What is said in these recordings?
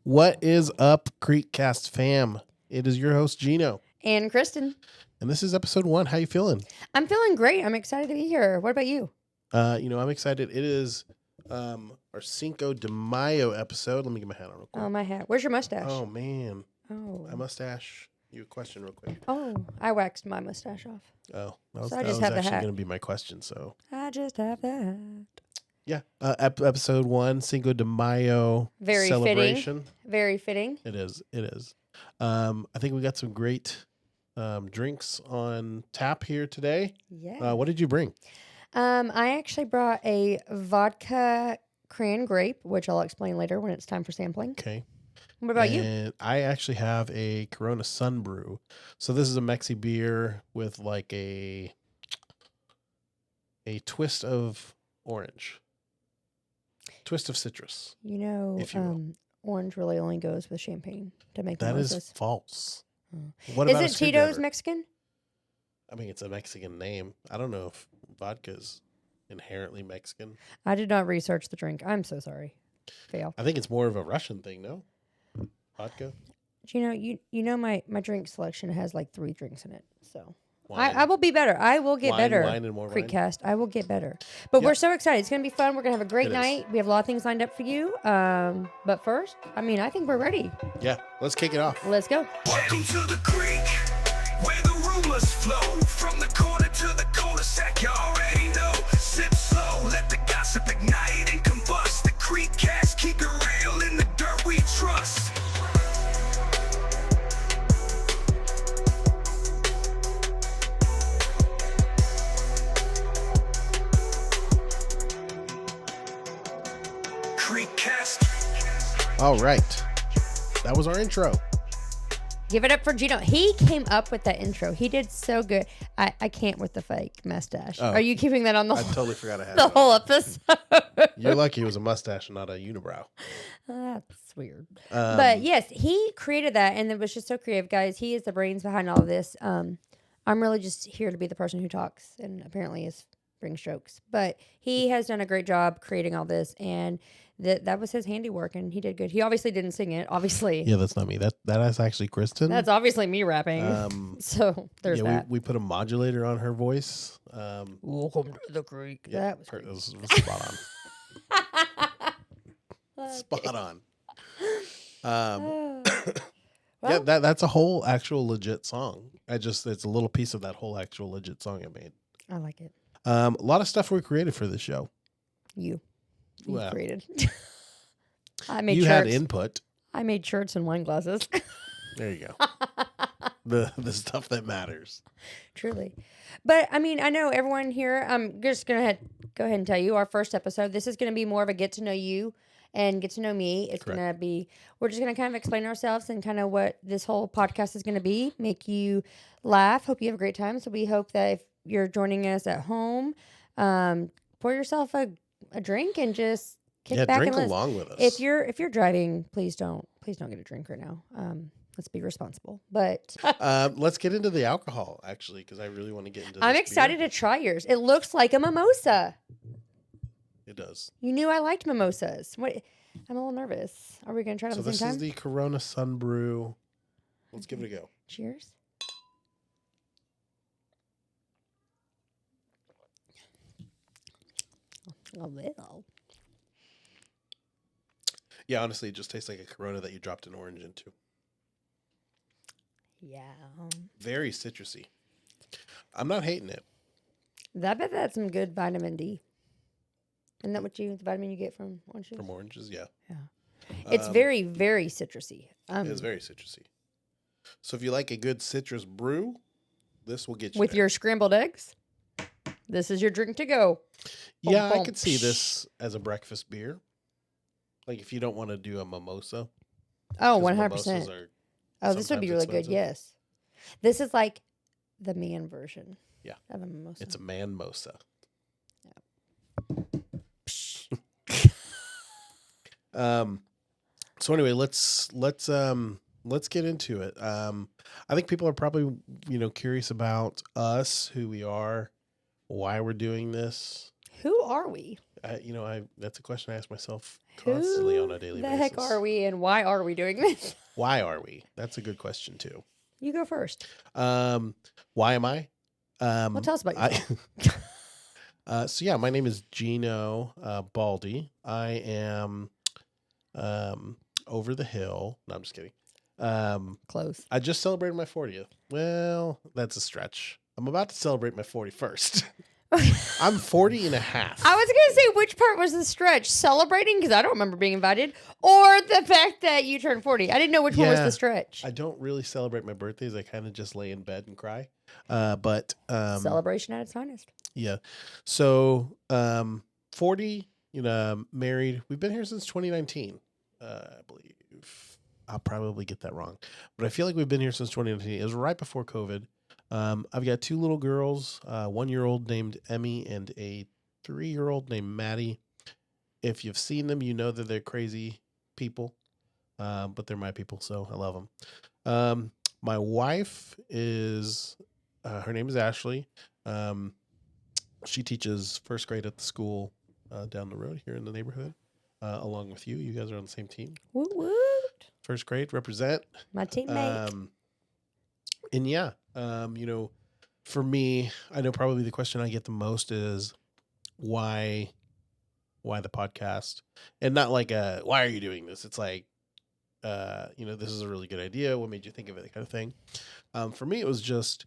What is up, Creekcast fam? It is your host, Gino. And Kristen. And this is episode 1. How you feeling? I'm feeling great. I'm excited to be here. What about you? I'm excited. It is our Cinco de Mayo episode. Let me get my hat on real quick. Oh, my hat. Where's your mustache? Oh, man. Oh. My mustache. You a question real quick. Oh, I waxed my mustache off. Oh, that was, So I that just was have the actually hat. going to be my question. So I just have that. yeah, episode 1, Cinco de Mayo Very celebration. fitting. Very fitting. It is. It is. I think we got some great drinks on tap here today. Yeah. What did you bring? I actually brought a vodka cran grape, which I'll explain later when it's time for sampling. Okay. What about you? And I actually have a Corona Sun Brew. So this is a Mexi beer with like a twist of orange. Twist of citrus. You know, if you will. orange really only goes with champagne to make That mimosas. is false. Oh. What about a Isn't Tito's screwdriver? Mexican? I mean, it's a Mexican name. I don't know if vodka's inherently Mexican. I did not research the drink. I'm so sorry. Fail. I think it's more of a Russian thing, no? Vodka? You know my drink selection has like 3 drinks in it. So Wine. I will be better. I will get better. Wine and more wine. Creekcast. I will get better. But Yeah. we're so excited. It's going to be fun. We're going to have a great It is. night. We have a lot of things lined up for you. But first, I think we're ready. Yeah, let's kick it off. Let's go. Welcome to the creek, where the rumors flow. From the corner to the cul-de-sac, you already know. Sip slow, let the gossip ignite and combust. The creek cast, keep it real in the dirt we trust. Creek cast. All right. That was our intro. Give it up for Gino. He came up with that intro. He did so good. I can't with the fake mustache. Oh. Are you keeping that on the I whole, totally forgot I had the it. whole episode? You're lucky it was a mustache and not a unibrow. That's weird. Um, But yes, he created that, and it was just so creative, guys. He is the brains behind all of this. I'm really just here to be the person who talks, and apparently brings jokes. But he has done a great job creating all this, and that was his handiwork, and he did good. He obviously didn't sing it. Obviously, Yeah, that's not me. That is actually Kristen. that's obviously me rapping. So there's yeah, that. we put a modulator on her voice. Welcome to the creek. Yeah, That was her- great. it was spot on. Spot on. Yeah, Well, that's a whole actual legit song. It's a little piece of that whole actual legit song I made. I like it. A lot of stuff we created for this show. You Well, created. I made you shirts. had input. I made shirts and wine glasses. There you go. The stuff that matters. Truly. But I know everyone here, I'm just going to go ahead and tell you our first episode. This is going to be more of a get to know you and get to know me. It's going to be, we're just going to kind of explain ourselves and kind of what this whole podcast is going to be, make you laugh. Hope you have a great time. So we hope that if you're joining us at home, pour yourself a drink and just kick back drink and listen. along with us. If you're driving, please don't get a drink right now. Let's be responsible. But Let's get into the alcohol, actually, because I really want to get into this I'm beer. excited to try yours. It looks like a mimosa. It does. You knew I liked mimosas. What? I'm a little nervous. Are we going to try it So at the this same is time? the Corona Sun Brew. Let's give it a go. Cheers. A little. Yeah, honestly, it just tastes like a Corona that you dropped an orange into. Yeah. Very citrusy. I'm not hating it. I bet that's some good vitamin D. Isn't that what the vitamin you get from oranges? From oranges, yeah. Yeah. It's very, very citrusy. It is very citrusy. So if you like a good citrus brew, this will get you With there. your scrambled eggs, this is your drink to go. Yeah, Boom, I boom. could see this as a breakfast beer. Like if you don't want to do a mimosa. Oh, 'cause 100%. mimosas are Oh, this would be really sometimes good. expensive. Yes. This is like the man version. Yeah. Of a mimosa. It's a man-mosa. So anyway, let's get into it. I think people are probably, curious about us, who we are, why we're doing this. Who are we? That's a question I ask myself constantly on a daily The basis. heck are we, and why are we doing this? Why are we? That's a good question too. You go first. Why am I? Well, tell us about yourself. So yeah, my name is Gino Baldy. I am over the hill. No, I'm just kidding. Close. I just celebrated my 40th. Well, that's a stretch. I'm about to celebrate my 41st. I'm 40 and a half. I was going to say, which part was the stretch? Celebrating, because I don't remember being invited, or the fact that you turned 40. I didn't know which one was the stretch. I don't really celebrate my birthdays. I kind of just lay in bed and cry. Celebration at its finest. Yeah. So 40, married. We've been here since 2019, I believe. I'll probably get that wrong, but I feel like we've been here since 2019. It was right before COVID. I've got 2 little girls, 1-year-old named Emmy and a 3-year-old named Maddie. If you've seen them, you know that they're crazy people, but they're my people, so I love them. My wife is, her name is Ashley. She teaches first grade at the school down the road here in the neighborhood, along with you. You guys are on the same team. Woot woot. First grade, represent. My teammate. And yeah, for me, I know probably the question I get the most is why the podcast, and not like why are you doing this? It's like, this is a really good idea. What made you think of it? That kind of thing. For me, it was just,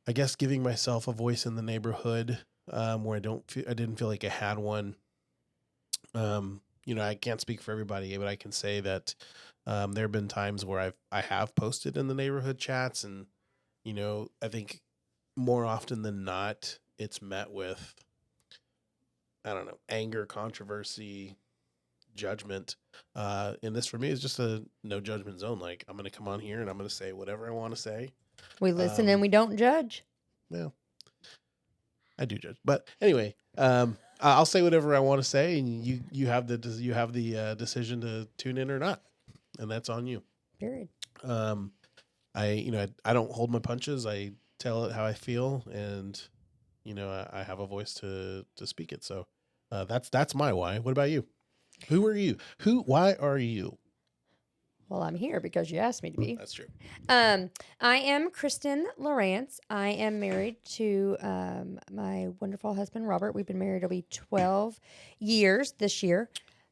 I guess, giving myself a voice in the neighborhood, where I didn't feel like I had one. I can't speak for everybody, but I can say that there have been times where I have posted in the neighborhood chats, and I think more often than not, it's met with, I don't know, anger, controversy, judgment. And this for me is just a no judgment zone. Like, I'm going to come on here and I'm going to say whatever I want to say. We listen and we don't judge. Well, I do judge, but anyway, I'll say whatever I want to say, and you have the decision to tune in or not, and that's on you. Period. I don't hold my punches. I tell it how I feel, and I have a voice to speak it. So that's my why. What about you? Who are you? Why are you? Well, I'm here because you asked me to be. That's true. I am Kristen Lawrence. I am married to my wonderful husband, Robert. We've been married, it'll be 12 years this year.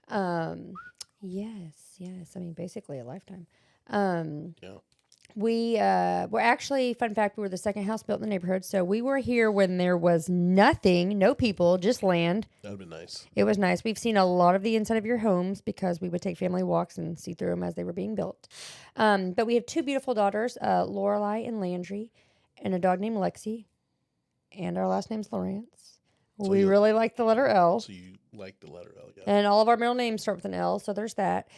Yes. I mean, basically a lifetime. Yeah. We were actually, fun fact, we were the second house built in the neighborhood. So we were here when there was nothing, no people, just land. That would be nice. It was nice. We've seen a lot of the inside of your homes because we would take family walks and see through them as they were being built. But we have 2 beautiful daughters, Lorelai and Landry, and a dog named Lexi. And our last name's Lawrence. So we really like the letter L. So you like the letter L, yeah. And all of our middle names start with an L, so there's that.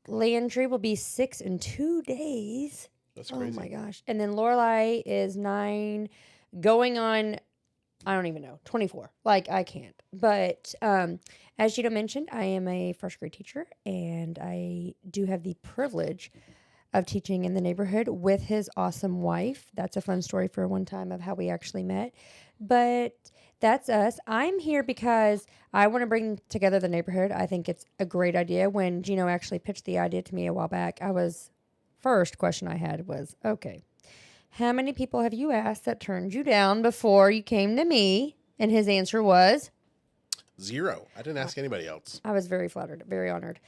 Landry will be 6 in 2 days. That's crazy. Oh my gosh. And then Lorelai is 9, going on, I don't even know, 24. Like, I can't. But as Gino mentioned, I am a first grade teacher, and I do have the privilege of teaching in the neighborhood with his awesome wife. That's a fun story for one time of how we actually met. But that's us. I'm here because I want to bring together the neighborhood. I think it's a great idea. When Gino actually pitched the idea to me a while back, first question I had was, okay, how many people have you asked that turned you down before you came to me? And his answer was 0. I didn't ask anybody else. I was very flattered, very honored.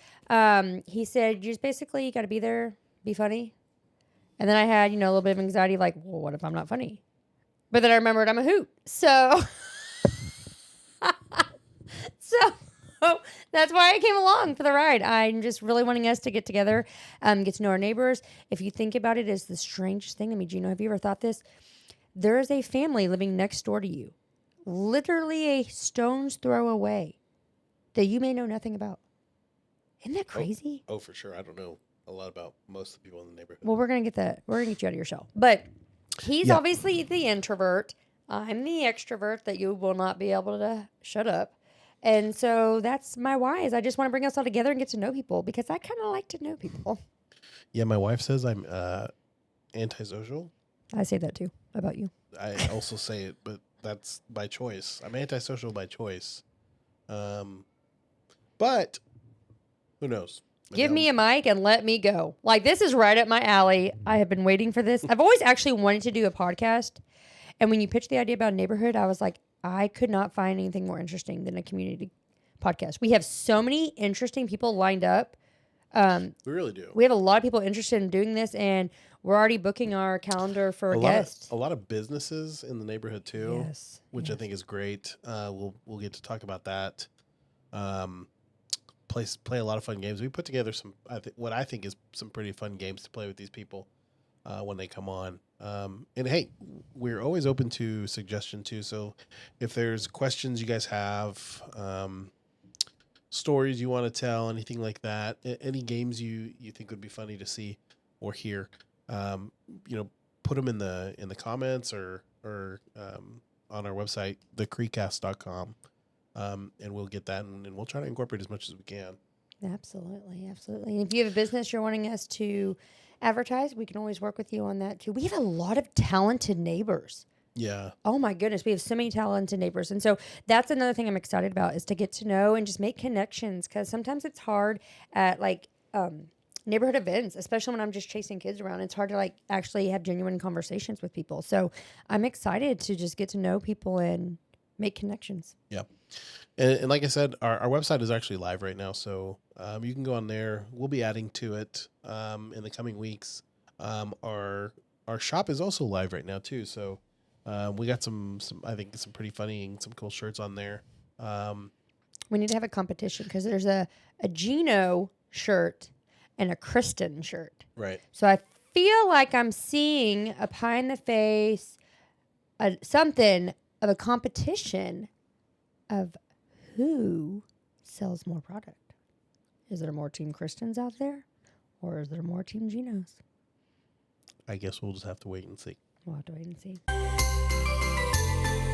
He said, you got to be there, be funny. And then I had, a little bit of anxiety, like, well, what if I'm not funny? But then I remembered I'm a hoot. So that's why I came along for the ride. I'm just really wanting us to get together, get to know our neighbors. If you think about it, it's the strangest thing. I mean, Gino, have you ever thought this? There is a family living next door to you, literally a stone's throw away, that you may know nothing about. Isn't that crazy? Oh, for sure. I don't know a lot about most of the people in the neighborhood. Well, we're going to get you out of your shell. But he's obviously the introvert. I'm the extrovert that you will not be able to shut up. And so that's my why, is I just want to bring us all together and get to know people, because I kind of like to know people. Yeah, my wife says I'm antisocial. I say that too about you. I also say it, but that's by choice. I'm antisocial by choice. But who knows? Give me a mic and let me go. Like, this is right up my alley. I have been waiting for this. I've always actually wanted to do a podcast. And when you pitched the idea about neighborhood, I was like, I could not find anything more interesting than a community podcast. We have so many interesting people lined up. We really do. We have a lot of people interested in doing this, and we're already booking our calendar for a guest. A lot of businesses in the neighborhood too, which I yes. think is great. We'll get to talk about that. Play a lot of fun games. We put together what I think is some pretty fun games to play with these people when they come on. And hey, we're always open to suggestion too. So if there's questions you guys have, stories you want to tell, anything like that, any games you think would be funny to see or hear, put them in the comments or on our website, thecreekcast.com. And we'll get that and we'll try to incorporate as much as we can. Absolutely. And if you have a business you're wanting us to advertise, we can always work with you on that too. We have a lot of talented neighbors. Yeah. Oh my goodness. We have so many talented neighbors. And so that's another thing I'm excited about is to get to know and just make connections. Cause sometimes it's hard at neighborhood events, especially when I'm just chasing kids around. It's hard to actually have genuine conversations with people. So I'm excited to just get to know people and make connections. Yeah. And like I said, our website is actually live right now. So you can go on there. We'll be adding to it in the coming weeks. Our shop is also live right now too. So we got some I think some pretty funny and some cool shirts on there. We need to have a competition because there's a Gino shirt and a Kristen shirt. Right. So I feel like I'm seeing a pie in the face, something of a competition of who sells more product. Is there more Team Kristens out there, or is there more Team Ginos? I guess we'll just have to wait and see. We'll have to wait and see.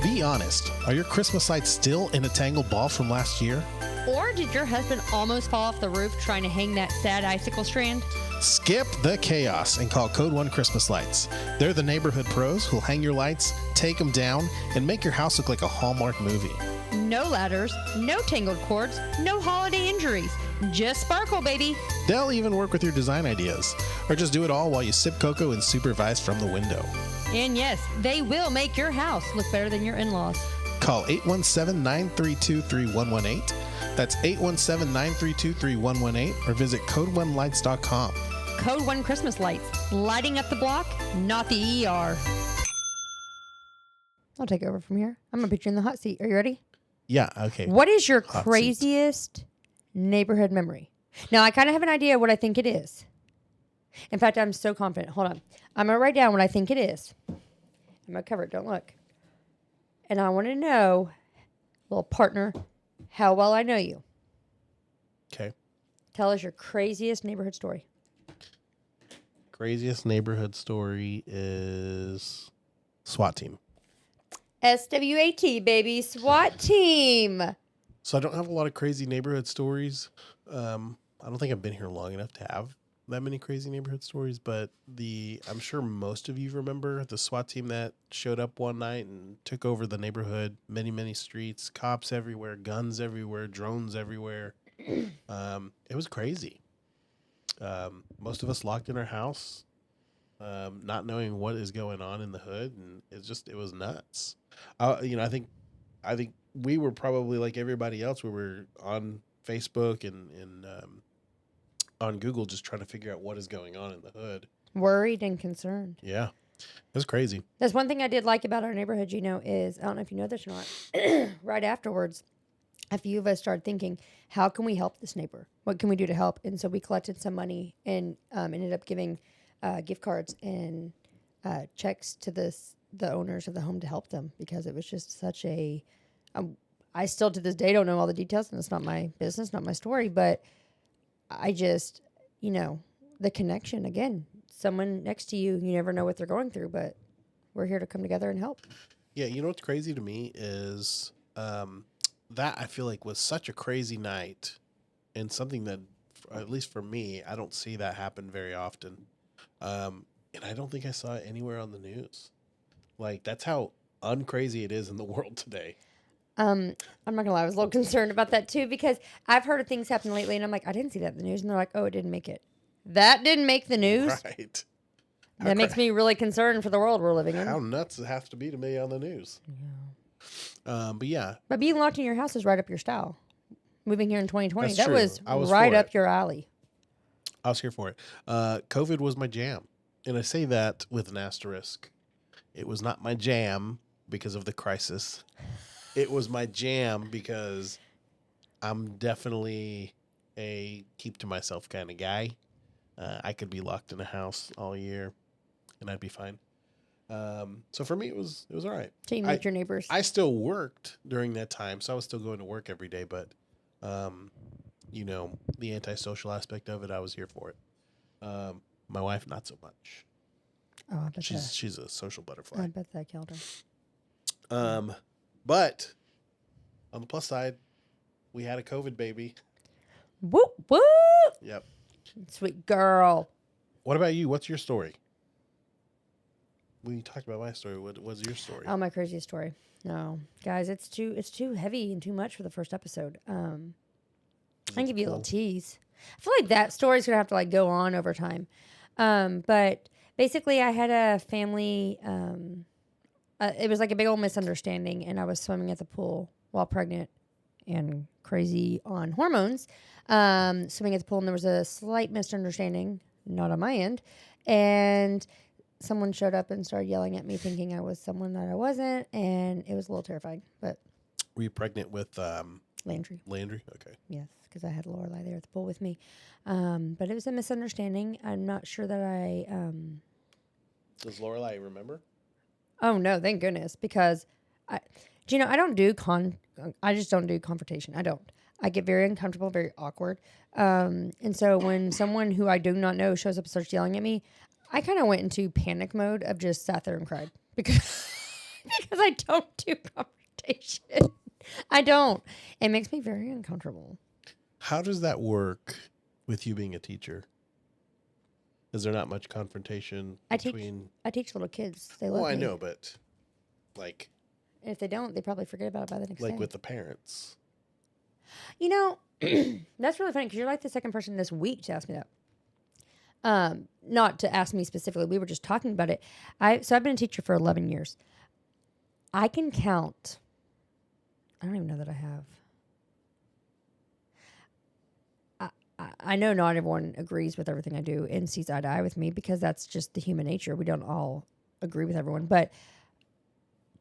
Be honest. Are your Christmas lights still in a tangled ball from last year? Or did your husband almost fall off the roof trying to hang that sad icicle strand? Skip the chaos and call Code 1 Christmas Lights. They're the neighborhood pros who'll hang your lights, take them down, and make your house look like a Hallmark movie. No ladders, no tangled cords, no holiday injuries. Just sparkle, baby. They'll even work with your design ideas. Or just do it all while you sip cocoa and supervise from the window. And yes, they will make your house look better than your in-laws. Call 817-932-3118. That's 817-932-3118 or visit code1lights.com. Code 1 Christmas Lights, lighting up the block, not the ER. I'll take over from here. I'm going to put you in the hot seat. Are you ready? Yeah, okay. What is your Hot craziest neighborhood memory? Now, I kind of have an idea what I think it is. In fact, I'm so confident. Hold on. I'm going to write down what I think it is. I'm going to cover it. Don't look. And I want to know, little partner, how well I know you. Okay. Tell us your craziest neighborhood story. Craziest neighborhood story is SWAT team. SWAT, baby. SWAT team. So I don't have a lot of crazy neighborhood stories. I don't think I've been here long enough to have that many crazy neighborhood stories, but I'm sure most of you remember the SWAT team that showed up one night and took over the neighborhood, many, many streets, cops everywhere, guns everywhere, drones everywhere. It was crazy. Most of us locked in our house, not knowing what is going on in the hood. And it was nuts. I think we were probably like everybody else. We were on Facebook and on Google just trying to figure out what is going on in the hood. Worried and concerned. Yeah. It was crazy. That's one thing I did like about our neighborhood, is, I don't know if you know this or not, right afterwards, a few of us started thinking, how can we help this neighbor? What can we do to help? And so we collected some money and ended up giving gift cards and checks to the owners of the home to help them, because it was just such a... I still to this day don't know all the details, and it's not my business, not my story, but I just, the connection, again, someone next to you, you never know what they're going through, but we're here to come together and help. Yeah, you know what's crazy to me is that I feel like was such a crazy night, and something that, at least for me, I don't see that happen very often. And I don't think I saw it anywhere on the news. Like, that's how uncrazy it is in the world today. I'm not gonna lie, I was a little concerned about that too because I've heard of things happen lately, and I'm like, I didn't see that in the news, and they're like, oh, it didn't make it. That didn't make the news. Right. That makes me really concerned for the world we're living in. How nuts it has to be on the news. Yeah. But yeah. But being locked in your house is right up your style. Moving here in 2020, That's that true. was I was right for up it. your alley. I was here for it. COVID was my jam. And I say that with an asterisk. It was not my jam because of the crisis. It was my jam because I'm definitely a keep to myself kind of guy. I could be locked in a house all year and I'd be fine. So for me, it was all right. So you meet your neighbors. I still worked during that time, so I was still going to work every day. But, you know, the antisocial aspect of it, I was here for it. My wife, not so much. Oh, I bet She's a social butterfly. I bet that killed her. But on the plus side, we had a COVID baby. Whoop whoop! Yep. Sweet girl. What about you? What's your story? We talked about my story. What was your story? Oh, my craziest story. No, guys, it's too heavy and too much for the first episode. I can give you a little tease. I feel like that story's gonna have to like go on over time. But basically, I had a family. It was like a big old misunderstanding, and I was swimming at the pool while pregnant and crazy on hormones. Swimming at the pool, and there was a slight misunderstanding, not on my end, and someone showed up and started yelling at me, thinking I was someone that I wasn't, and it was a little terrifying. But were you pregnant with Landry? Landry? Okay. Yes, because I had Lorelai there at the pool with me. But it was a misunderstanding. I'm not sure that I. Does Lorelai remember? Oh no, thank goodness, because Gino, I just don't do confrontation. I don't. I get very uncomfortable, very awkward. And so when someone who I do not know shows up and starts yelling at me, I kind of went into panic mode of just sat there and cried because I don't do confrontation. I don't. It makes me very uncomfortable. How does that work with you being a teacher? Is there not much confrontation between... I teach little kids. They love me. I know, but like... And if they don't, they probably forget about it by the next day. Like with the parents. You know, that's really funny because you're like the second person this week to ask me that. Not to ask me specifically. We were just talking about it. So I've been a teacher for 11 years. I can count. I don't even know that I have. I know not everyone agrees with everything I do and sees eye to eye with me because that's just the human nature. We don't all agree with everyone. But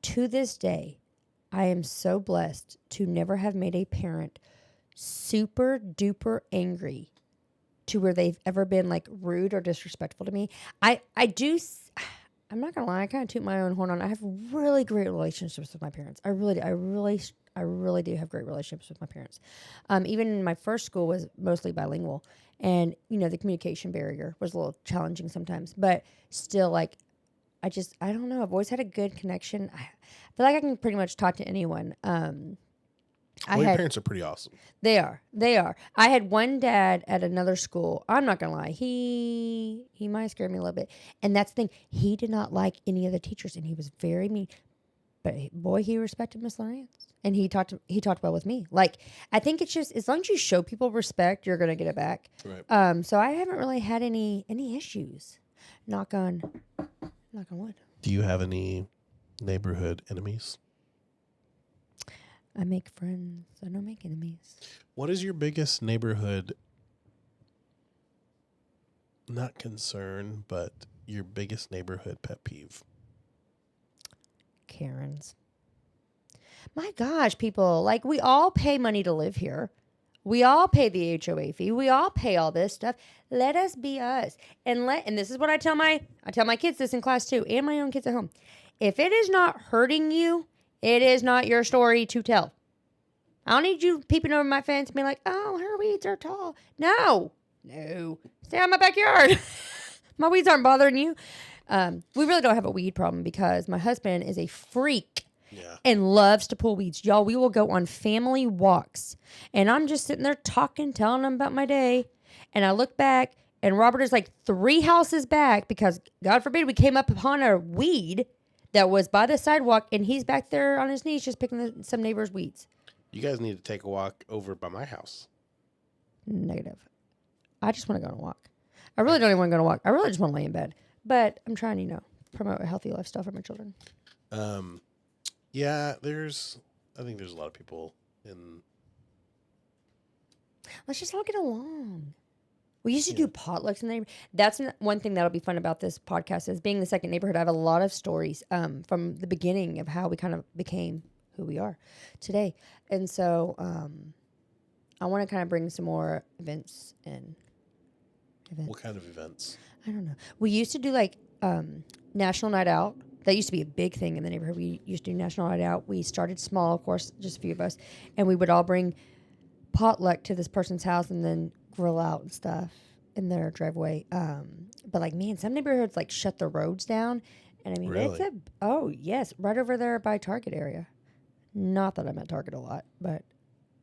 to this day, I am so blessed to never have made a parent super duper angry to where they've ever been like rude or disrespectful to me. I'm not gonna lie, I kind of toot my own horn on. I have really great relationships with my parents. I really do have great relationships with my parents. Even my first school was mostly bilingual, and you know the communication barrier was a little challenging sometimes, but still, like, I don't know. I've always had a good connection. I feel like I can pretty much talk to anyone. Your parents are pretty awesome. They are. I had one dad at another school. I'm not gonna lie. He might scare me a little bit. And that's the thing. He did not like any of the teachers, and he was very mean. But boy, he respected Miss Lawrence, and he talked well with me. Like, I think it's just as long as you show people respect, you're gonna get it back. Right. So I haven't really had any issues. Knock on wood. Do you have any neighborhood enemies? I make friends. I don't make enemies. What is your biggest neighborhood, not concern, but your biggest neighborhood pet peeve? Karens. My gosh, people, like, we all pay money to live here. We all pay the HOA fee. We all pay all this stuff. Let us be us. And this is what I tell my kids this in class too, and my own kids at home. If it is not hurting you, it is not your story to tell. I don't need you peeping over my fence and being like, oh, her weeds are tall. No. Stay out of my backyard. My weeds aren't bothering you. We really don't have a weed problem because my husband is a freak and loves to pull weeds. Y'all, we will go on family walks. And I'm just sitting there talking, telling him about my day. And I look back, and Robert is like 3 houses back because, God forbid, we came up upon a weed that was by the sidewalk, and he's back there on his knees just picking some neighbor's weeds. You guys need to take a walk over by my house. Negative. I just want to go on a walk. I really don't even want to go on a walk. I really just want to lay in bed. But I'm trying to, promote a healthy lifestyle for my children. Yeah, I think there's a lot of people in. Let's just all get along. We used to do potlucks in the neighborhood. That's one thing that'll be fun about this podcast is being the second neighborhood. I have a lot of stories from the beginning of how we kind of became who we are today. And so I want to kind of bring some more events in. What kind of events? I don't know. We used to do like National Night Out. That used to be a big thing in the neighborhood. We used to do National Night Out. We started small, of course, just a few of us. And we would all bring potluck to this person's house and then grill out and stuff in their driveway. But like, man, some neighborhoods like shut the roads down. And I mean, Really? yes, right over there by Target area. Not that I'm at Target a lot, but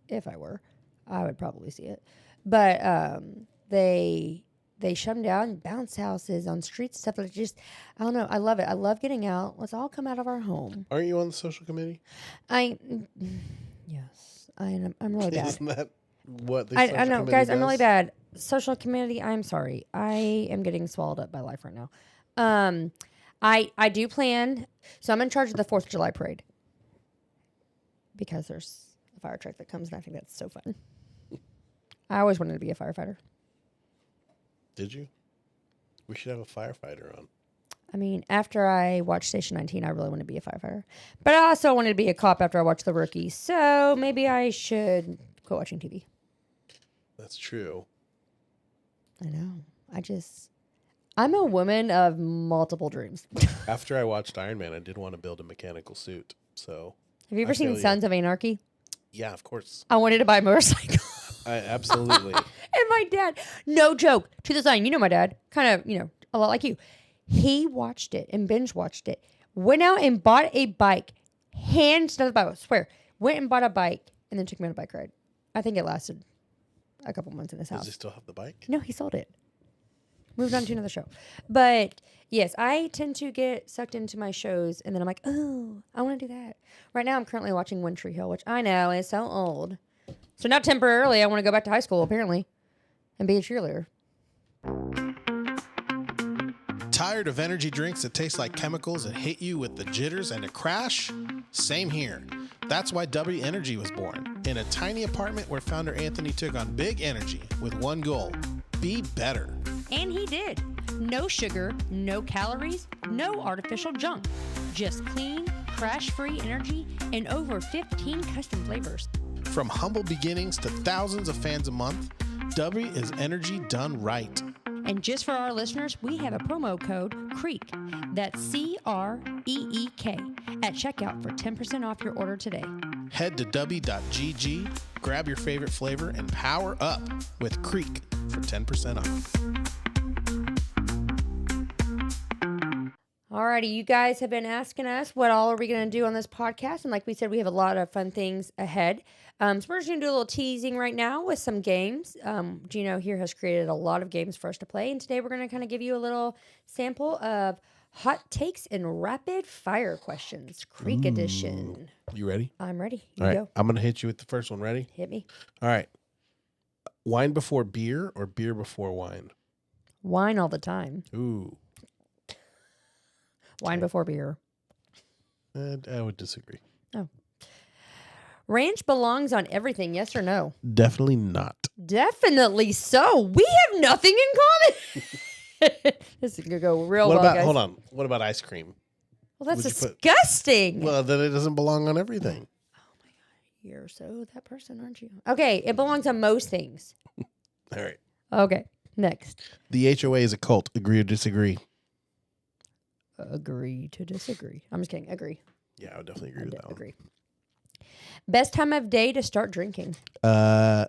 if I were, I would probably see it. But they shut them down, bounce houses on streets, stuff like just, I don't know. I love it. I love getting out. Let's all come out of our home. Aren't you on the social committee? Yes, I am. I'm really bad. Isn't that what the I social know, committee guys. I'm really does? bad. Social community. I'm sorry. I am getting swallowed up by life right now. I do plan. So I'm in charge of the 4th of July parade because there's a fire truck that comes, and I think that's so fun. I always wanted to be a firefighter. Did you? We should have a firefighter on. I mean, after I watched Station 19, I really wanted to be a firefighter. But I also wanted to be a cop after I watched The Rookie. So maybe I should quit watching TV. That's true. I know. I'm a woman of multiple dreams. After I watched Iron Man, I did want to build a mechanical suit. So Have you ever I feel seen you. Sons of Anarchy? Yeah, of course. I wanted to buy a motorcycle. Absolutely. And my dad, no joke, to the sign, my dad, kind of, a lot like you. He watched it and binge watched it. Went out and bought a bike. Hands down the Bible, I swear. Went and bought a bike and then took me on a bike ride. I think it lasted a couple months in his Does house. he still have the bike? No, he sold it. Moved on to another show. But yes, I tend to get sucked into my shows and then I'm like, oh, I want to do that. Right now I'm currently watching One Tree Hill, which I know is so old. So now temporarily I want to go back to high school apparently and be a cheerleader. Tired of energy drinks that taste like chemicals and hit you with the jitters and a crash? Same here. That's why W Energy was born. In a tiny apartment where founder Anthony took on big energy with one goal: be better. And he did. No sugar, no calories, no artificial junk. Just clean, crash-free energy and over 15 custom flavors. From humble beginnings to thousands of fans a month, W is energy done right. And just for our listeners, we have a promo code CREEK. That's CREEK at checkout for 10% off your order today. Head to w.gg, grab your favorite flavor, and power up with Creek for 10% off. Alrighty, you guys have been asking us what all are we going to do on this podcast, and like we said, we have a lot of fun things ahead. So we're just going to do a little teasing right now with some games. Gino here has created a lot of games for us to play, and today we're going to kind of give you a little sample of hot takes and rapid fire questions, Creek edition. You ready? I'm ready. All right, Go. I'm going to hit you with the first one. Ready? Hit me. All right. Wine before beer or beer before wine? Wine all the time. Ooh. Wine before beer. I would disagree. Oh. Ranch belongs on everything, yes or no? Definitely not. Definitely so. We have nothing in common. This is going to go real What well, about, guys. hold on. What about ice cream? Well, that's Would you put- disgusting. Well, then it doesn't belong on everything. You're so that person, aren't you? Okay, it belongs on most things. All right. Okay, next. The HOA is a cult. Agree or disagree? Agree to disagree. I'm just kidding. Agree. Yeah, I would definitely agree with that one. Agree. Best time of day to start drinking. I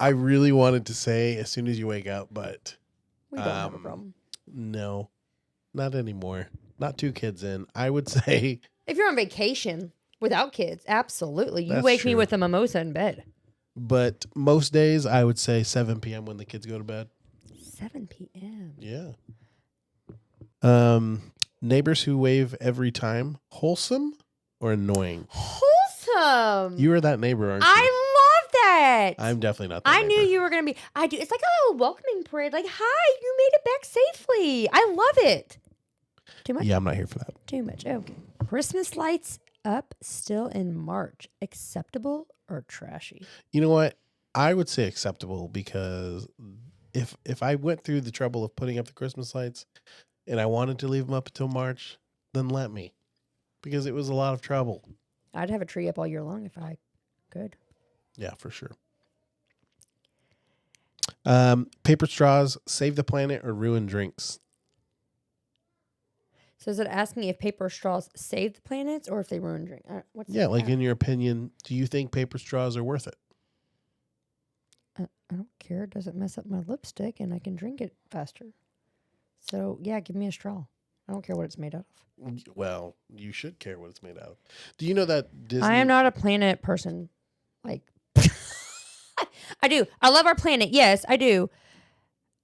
really wanted to say as soon as you wake up, but We don't have a problem. no, not anymore. Not 2 kids in. I would say If you're on vacation without kids, absolutely. You That's wake me true. with a mimosa in bed. but most days I would say 7 p.m. when the kids go to bed. 7 p.m. Yeah. Neighbors who wave every time. Wholesome or annoying? Wholesome. You are that neighbor, aren't you? I love that. I'm definitely not that I neighbor. knew you were going to be. I do. It's like a little welcoming parade. Like, hi, you made it back safely. I love it. Too much? Yeah, I'm not here for that. Too much. Okay. Christmas lights up still in March. Acceptable or trashy? You know what? I would say acceptable because if I went through the trouble of putting up the Christmas lights and I wanted to leave them up until March, then let me. Because it was a lot of trouble. I'd have a tree up all year long if I could. Yeah, for sure. Paper straws, save the planet or ruin drinks? So is it asking if paper straws save the planets or if they ruin drink? In your opinion, do you think paper straws are worth it? I don't care. It doesn't mess up my lipstick and I can drink it faster. So, yeah, give me a straw. I don't care what it's made out of. Well, you should care what it's made out of. Do you know that Disney... I am not a planet person. Like, I do. I love our planet. Yes, I do.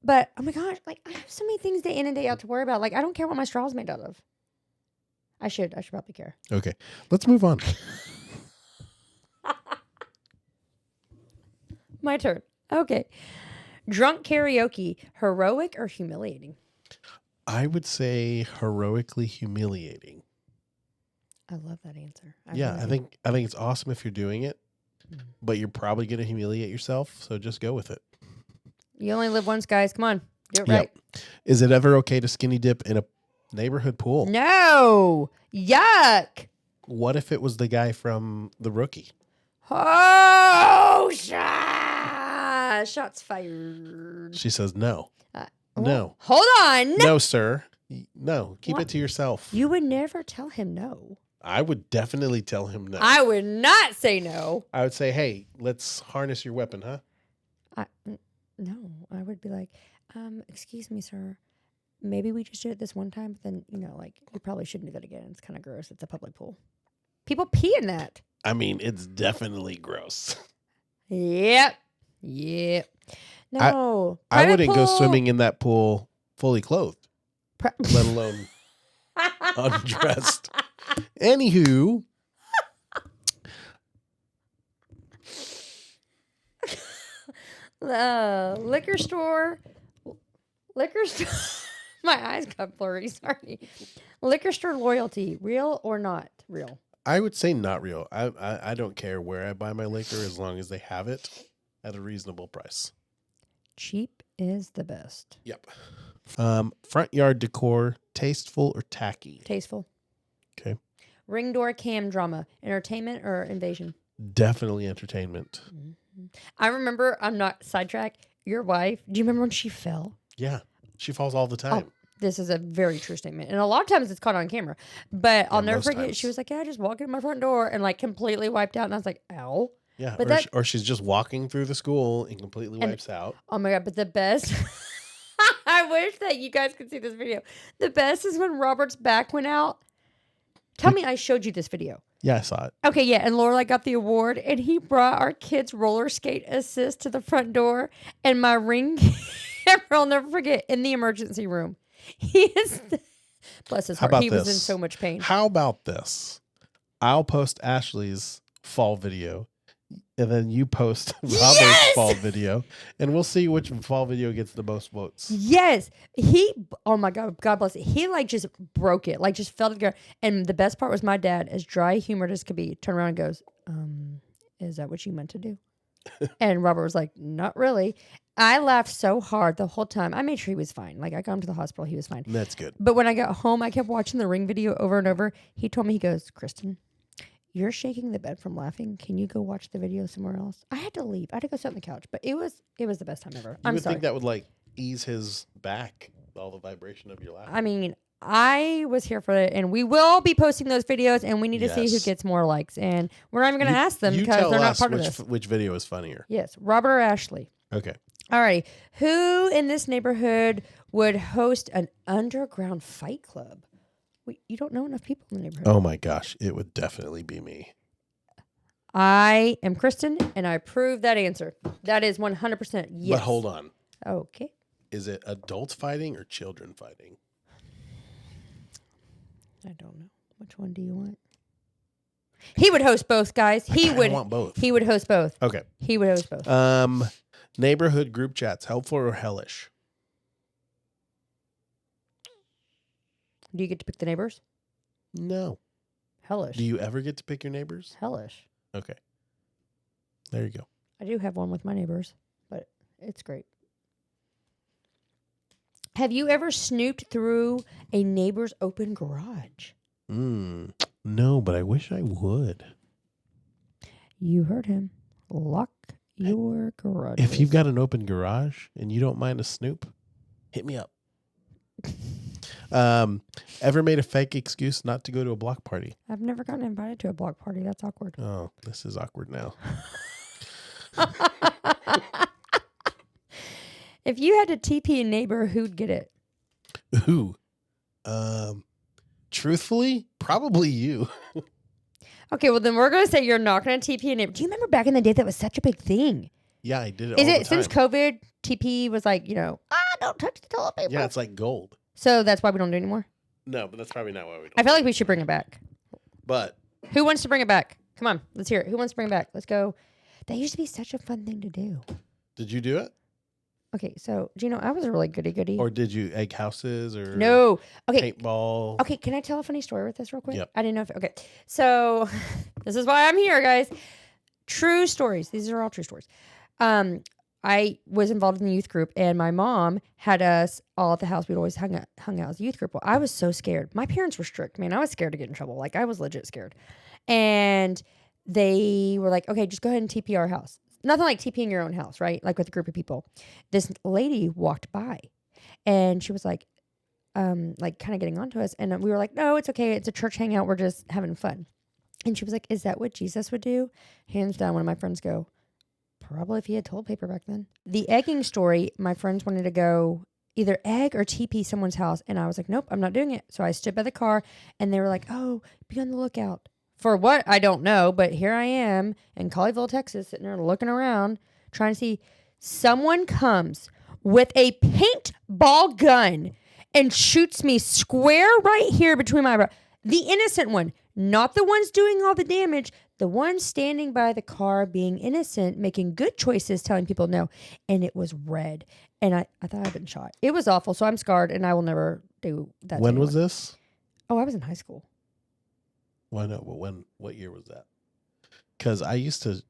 But, oh my gosh, like, I have so many things day in and day out to worry about. Like, I don't care what my straw is made out of. I should probably care. Okay, let's move on. My turn. Okay. Drunk karaoke, heroic or humiliating? I would say heroically humiliating. I love that answer. I think it's awesome if you're doing it, but you're probably going to humiliate yourself, so just go with it. You only live once, guys. Come on. Do it right. Is it ever okay to skinny dip in a neighborhood pool? No. Yuck. What if it was the guy from The Rookie? Oh, shots fired. She says no. No. Hold on. No, sir. No. Keep it to yourself. You would never tell him no. I would definitely tell him no. I would not say no. I would say, hey, let's harness your weapon, huh? No. I would be like, excuse me, sir. Maybe we just did it this one time, but then, you probably shouldn't do that again. It's kind of gross. It's a public pool. People pee in that. I mean, it's definitely gross. Yep. No. I wouldn't go swimming in that pool fully clothed, let alone undressed. Anywho. Liquor store. My eyes got blurry. Sorry. Liquor store loyalty, real or not real? I would say not real. I don't care where I buy my liquor as long as they have it at a reasonable price. Cheap is the best. Yep. Front yard decor, tasteful or tacky? Tasteful. Okay. Ring door cam drama, entertainment or invasion? Definitely entertainment. Mm-hmm. I remember, I'm not sidetracked, your wife, do you remember when she fell? Yeah. She falls all the time. Oh, this is a very true statement. And a lot of times it's caught on camera. But I'll never forget, times. She was like, yeah, I just walked in my front door and like completely wiped out. And I was like, ow. Yeah. But or she's just walking through the school and completely wipes out. Oh my God. But the best, I wish that you guys could see this video. The best is when Robert's back went out. Tell me I showed you this video. Yeah, I saw it. Okay, yeah. And Lorelai got the award and he brought our kids' roller skate assist to the front door. And my ring camera, I'll never forget, in the emergency room. He is, bless his heart, he was in so much pain. How about this? I'll post Ashley's fall video, and then you post Robert's fall video, and we'll see which fall video gets the most votes. Yes. Oh my God, God bless it. He like just broke it, like just fell to the ground. And the best part was my dad, as dry humored as could be, turned around and goes, is that what you meant to do? And Robert was like, not really. I laughed so hard the whole time. I made sure he was fine. Like, I got him to the hospital. He was fine. That's good. But when I got home, I kept watching the Ring video over and over. He told me, he goes, Kristen, you're shaking the bed from laughing. Can you go watch the video somewhere else? I had to leave. I had to go sit on the couch. But it was the best time ever. You would think that would, like, ease his back, all the vibration of your laugh. I mean, I was here for it. And we will be posting those videos. And we need to see who gets more likes. And we're not even going to ask them because they're not part of this. Which video is funnier? Yes. Robert or Ashley? Okay. All right. Who in this neighborhood would host an underground fight club? You don't know enough people in the neighborhood. Oh my gosh. It would definitely be me. I am Kristen, and I approve that answer. That is 100% yes. But hold on. Okay. Is it adults fighting or children fighting? I don't know. Which one do you want? He would host both, guys. I want both. He would host both. Okay. He would host both. Neighborhood group chats, helpful or hellish? Do you get to pick the neighbors? No. Hellish. Do you ever get to pick your neighbors? Hellish. Okay. There you go. I do have one with my neighbors, but it's great. Have you ever snooped through a neighbor's open garage? No, but I wish I would. You heard him. Lock your garage. If you've got an open garage and you don't mind a snoop, hit me up. Ever made a fake excuse not to go to a block party? I've never gotten invited to a block party. That's awkward. Oh, this is awkward now. If you had to TP a neighbor, who'd get it? Who? Truthfully, probably you. Okay, well then we're gonna say you're not gonna TP a neighbor. Do you remember back in the day that was such a big thing? Yeah, I did it. Is all it the time. since COVID? TP was like, don't touch the toilet paper. Yeah, it's like gold. So that's why we don't do it anymore. No, but that's probably not why we don't. I feel like we should bring it back. But Who wants to bring it back? Come on, let's hear it. Who wants to bring it back? Let's go. That used to be such a fun thing to do. did you do it? Okay, so Gino, I was a really goody. Or did you egg houses or No. Okay. paintball? Okay, can I tell a funny story with this real quick? Yep. I didn't know if okay. So this is why I'm here, guys. True stories. These are all true stories. I was involved in the youth group, and my mom had us all at the house. We'd always hung out as a youth group. Well, I was so scared. My parents were strict, man. I was scared to get in trouble. Like, I was legit scared. And they were like, okay, just go ahead and TP our house. Nothing like TPing your own house, right? Like with a group of people. This lady walked by, and she was like kind of getting onto us. And we were like, no, it's okay. It's a church hangout. We're just having fun. And she was like, is that what Jesus would do? Hands down, one of my friends go, probably if he had toilet paper back then. The egging story, my friends wanted to go either egg or TP someone's house. And I was like, nope, I'm not doing it. So I stood by the car, and they were like, oh, be on the lookout. For what? I don't know. But here I am in Colleyville, Texas, sitting there looking around, trying to see. Someone comes with a paintball gun and shoots me square right here between my eyebrows. The innocent one, not the ones doing all the damage. The one standing by the car being innocent, making good choices, telling people no. And it was red. And I thought I'd been shot. It was awful. So I'm scarred, and I will never do that. When was this? Oh, I was in high school. Why not? What year was that? Because I used to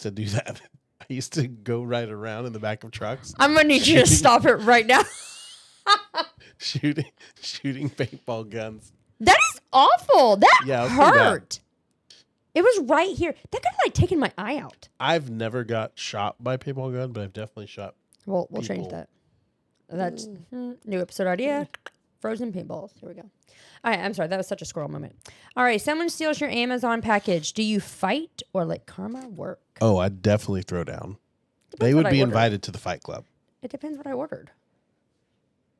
do that. I used to go right around in the back of trucks. I'm gonna need you to stop it right now. shooting paintball guns. That is awful. That Yeah, it was pretty hurt. It was right here. That could have like taken my eye out. I've never got shot by paintball gun, but I've definitely shot. We'll change People. that. That's new episode idea. Frozen paintballs. Here we go. All right, I'm sorry. That was such a squirrel moment. All right, someone steals your Amazon package. Do you fight or let karma work? Oh, I'd definitely throw down. Depends They what would I be ordered. invited to the fight club. It depends what I ordered.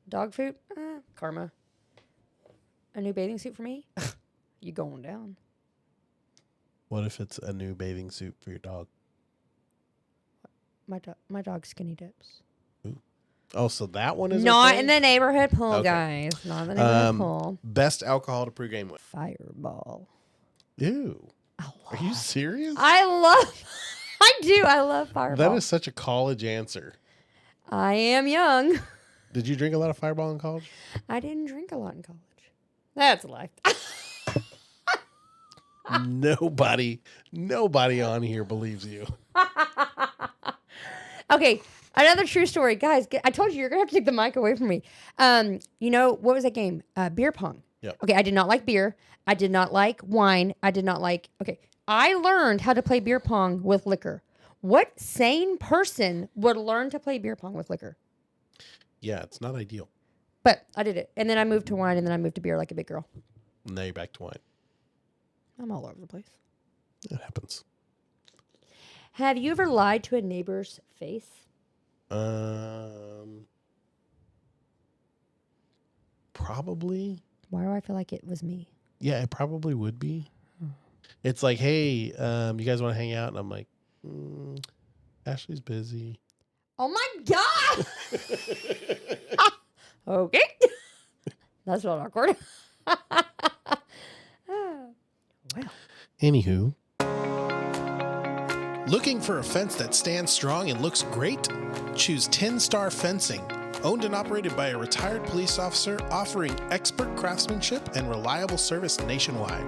Dog food? Karma. A new bathing suit for me? You going down. What if it's a new bathing suit for your dog? My dog skinny dips. Oh, so that one is Not okay? in the neighborhood pool, Okay. guys. Not in the neighborhood pool. Best alcohol to pregame with. Fireball. Ew. Are you serious? I love Fireball. That is such a college answer. I am young. Did you drink a lot of Fireball in college? I didn't drink a lot in college. That's a lie. Nobody on here believes you. Okay, another true story. Guys, I told you you're going to have to take the mic away from me. What was that game? Beer pong. Yep. Okay, I did not like beer. I did not like wine. I learned how to play beer pong with liquor. What sane person would learn to play beer pong with liquor? Yeah, it's not ideal. But I did it. And then I moved to wine, and then I moved to beer like a big girl. Now you're back to wine. I'm all over the place. It happens. Have you ever lied to a neighbor's face? Probably. Why do I feel like it was me? Yeah, it probably would be. It's like, hey, you guys want to hang out? And I'm like, Ashley's busy. Oh my God! Okay. That's not awkward. Anywho, looking for a fence that stands strong and looks great? Choose 10 Star Fencing, owned and operated by a retired police officer, offering expert craftsmanship and reliable service nationwide.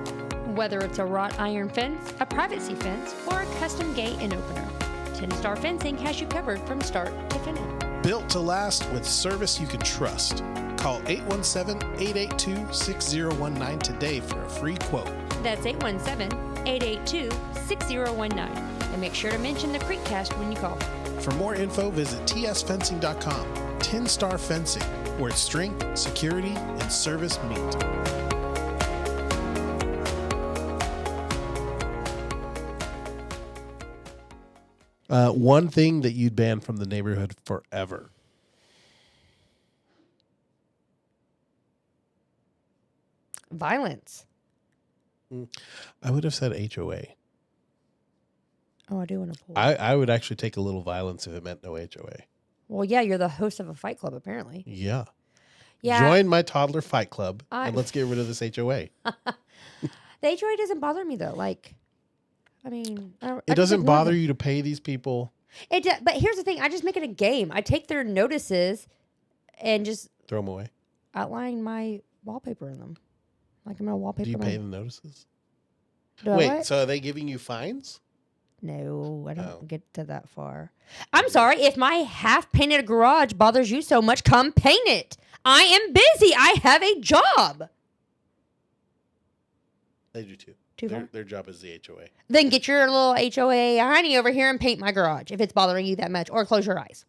Whether it's a wrought iron fence, a privacy fence, or a custom gate and opener, 10 Star Fencing has you covered from start to finish. Built to last with service you can trust. Call 817-882-6019 today for a free quote. That's 817-882-6019. And make sure to mention the Creekcast when you call. For more info, visit tsfencing.com. 10 Star Fencing, where strength, security, and service meet. One thing that you'd ban from the neighborhood forever. Violence. I would have said HOA. Oh, I do want to pull. I would actually take a little violence if it meant no HOA. Well, yeah, you're the host of a fight club, apparently. Yeah. Yeah. Join my toddler fight club and let's get rid of this HOA. The HOA doesn't bother me, though. Like, I mean, It doesn't bother you to pay these people. But here's the thing. I just make it a game. I take their notices and just Throw them away. outline my wallpaper in them. Like I'm going to wallpaper Do you my... pay the notices? Do I Wait, what? so are they giving you fines? No, I don't Oh. get to that far. I'm sorry. If my half-painted garage bothers you so much, come paint it. I am busy. I have a job. They do too. Too far? Their job is the HOA. Then get your little HOA honey over here and paint my garage if it's bothering you that much, or close your eyes.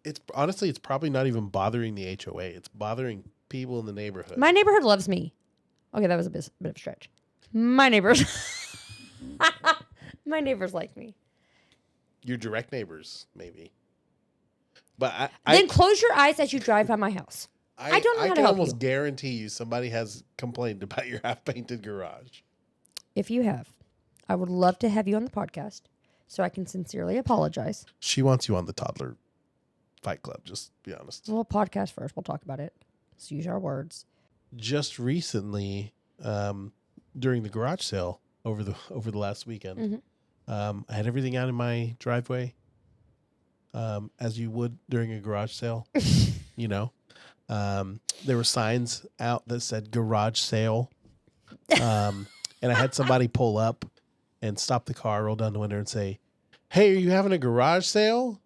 It's honestly, it's probably not even bothering the HOA. It's bothering people in the neighborhood. My neighborhood loves me. Okay, that was a bit of a stretch. My neighbors. My neighbors like me. Your direct neighbors, maybe. But Then close your eyes as you drive by my house. I don't know how to can help almost you. guarantee you somebody has complained about your half-painted garage. If you have, I would love to have you on the podcast so I can sincerely apologize. She wants you on the toddler fight club, just be honest. We'll podcast first. We'll talk about it. Let's use our words. Just recently, during the garage sale over the last weekend, I had everything out in my driveway, as you would during a garage sale. You know, there were signs out that said garage sale, and I had somebody pull up and stop the car, roll down the window, and say, "Hey, are you having a garage sale?"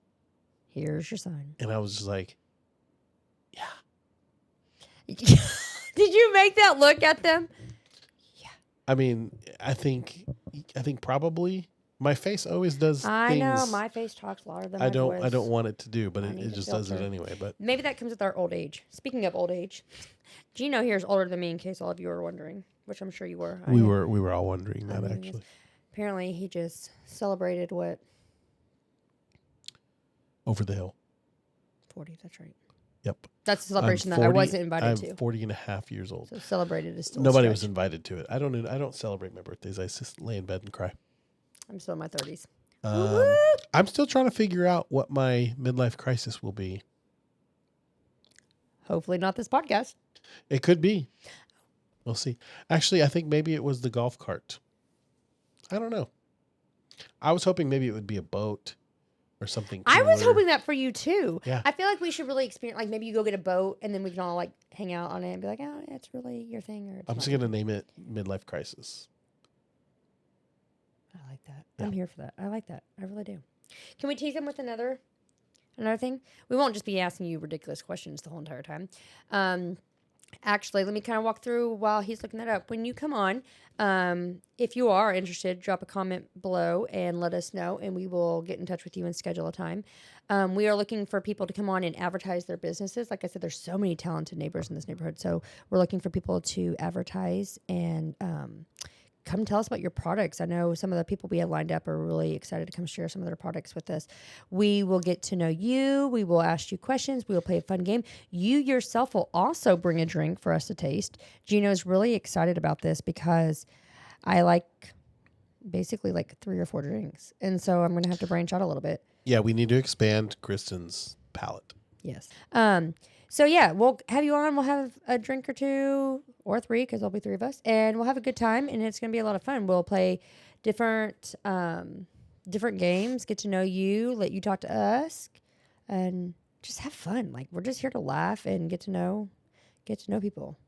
Here's your sign. And I was just like, "Yeah." Did you make that look at them? I mean, I think probably my face always does. I know things my face talks louder than I my don't voice. want it to do, but I it need a just does it filter. anyway. But Maybe that comes with our old age. Speaking of old age, Gino here is older than me, in case all of you were wondering, which I'm sure you were. we were all wondering that mean, actually. Apparently, he just celebrated what? Over the hill. 40. That's right. Yep. That's a celebration I'm that I 40 wasn't invited I'm to. 40 and a half years old. So celebrated is still a Nobody was stretch. invited to it. I don't celebrate my birthdays. I just lay in bed and cry. I'm still in my 30s. I'm still trying to figure out what my midlife crisis will be. Hopefully not this podcast. It could be. We'll see. Actually, I think maybe it was the golf cart. I don't know. I was hoping maybe it would be a boat or something I was cooler. hoping that for you too. Yeah. I feel like we should really experience, like maybe you go get a boat and then we can all like hang out on it and be like, oh, it's really your thing. Or it's I'm not just going to name it midlife crisis. I like that. Yeah. I'm here for that. I like that. I really do. Can we tease him with another thing? We won't just be asking you ridiculous questions the whole entire time. Actually, let me kind of walk through while he's looking that up. When you come on, if you are interested, drop a comment below and let us know, and we will get in touch with you and schedule a time. We are looking for people to come on and advertise their businesses. Like I said, there's so many talented neighbors in this neighborhood, so we're looking for people to advertise and come tell us about your products. I know some of the people we have lined up are really excited to come share some of their products with us. We will get to know you. We will ask you questions. We will play a fun game. You yourself will also bring a drink for us to taste. Gino's really excited about this because I like basically like 3 or 4 drinks. And so I'm going to have to branch out a little bit. Yeah, we need to expand Kristen's palate. Yes. So yeah, we'll have you on. We'll have a drink or two or three because there'll be three of us, and we'll have a good time. And it's gonna be a lot of fun. We'll play different games, get to know you, let you talk to us, and just have fun. Like we're just here to laugh and get to know people.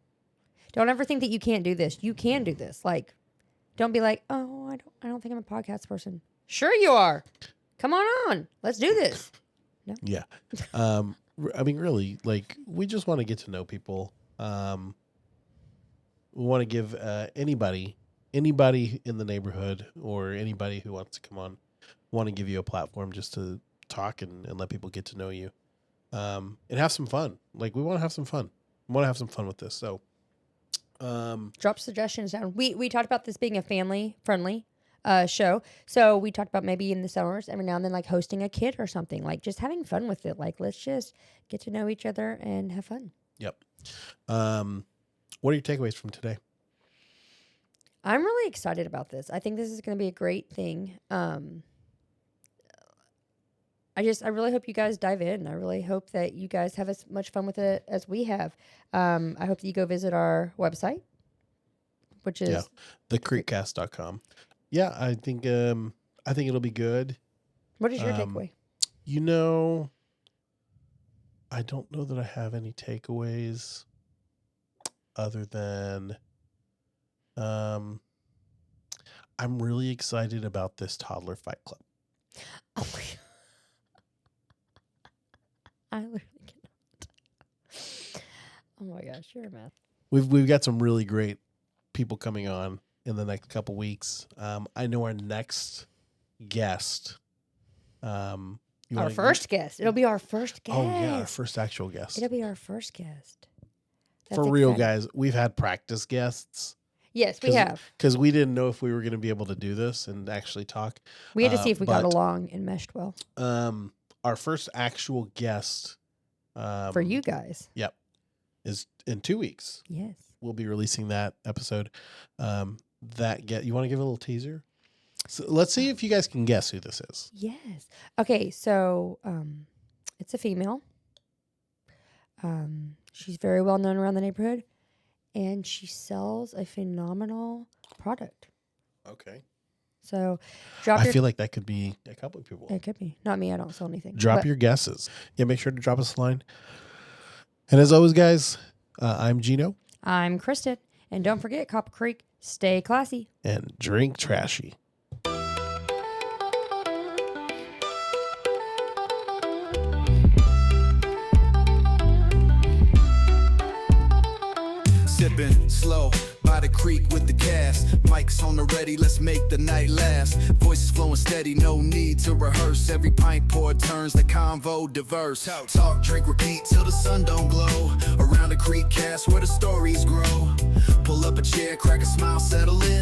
Don't ever think that you can't do this. You can do this. Like, don't be like, oh, I don't think I'm a podcast person. Sure you are. Come on. Let's do this. No. Yeah. I mean, really, like, we just want to get to know people. We want to give anybody in the neighborhood or anybody who wants to come on, want to give you a platform just to talk and let people get to know you and have some fun. Like, we want to have some fun. We want to have some fun with this. So, drop suggestions down. We talked about this being a family-friendly show. So we talked about maybe in the summers, every now and then, like hosting a kid or something, like just having fun with it. Like, let's just get to know each other and have fun. Yep. What are your takeaways from today? I'm really excited about this. I think this is going to be a great thing. I really hope you guys dive in. I really hope that you guys have as much fun with it as we have. I hope that you go visit our website, which is thecreekcast.com. Yeah, I think it'll be good. What is your takeaway? I don't know that I have any takeaways other than I'm really excited about this toddler fight club. Oh my God. I literally cannot. Oh my gosh, you're a mess. We've got some really great people coming on in the next couple weeks. I know our next guest. Our first guest. It'll be our first guest. Oh yeah, our first actual guest. It'll be our first guest. That's For real, exciting. guys. We've had practice guests. Yes, we have. Because we didn't know if we were going to be able to do this and actually talk. We had to see if we got but, along and meshed well. Our first actual guest. For you guys. Yep. Is in 2 weeks. Yes. We'll be releasing that episode. You want to give a little teaser? So let's see if you guys can guess who this is. Yes. Okay, so it's a female. She's very well known around the neighborhood, and she sells a phenomenal product. Okay. So I feel like that could be a couple of people. It could be. Not me, I don't sell anything. Drop your guesses. Yeah, make sure to drop us a line. And as always, guys, I'm Gino. I'm Kristen. And don't forget, Copper Creek, stay classy. And drink trashy. Sipping slow by the creek with the cast. Mics on the ready, let's make the night last. Voices flowing steady, no need to rehearse. Every pint poured turns the convo diverse. Talk, drink, repeat till the sun don't glow. Around the creek cast where the stories grow. Pull up a chair, crack a smile, settle in.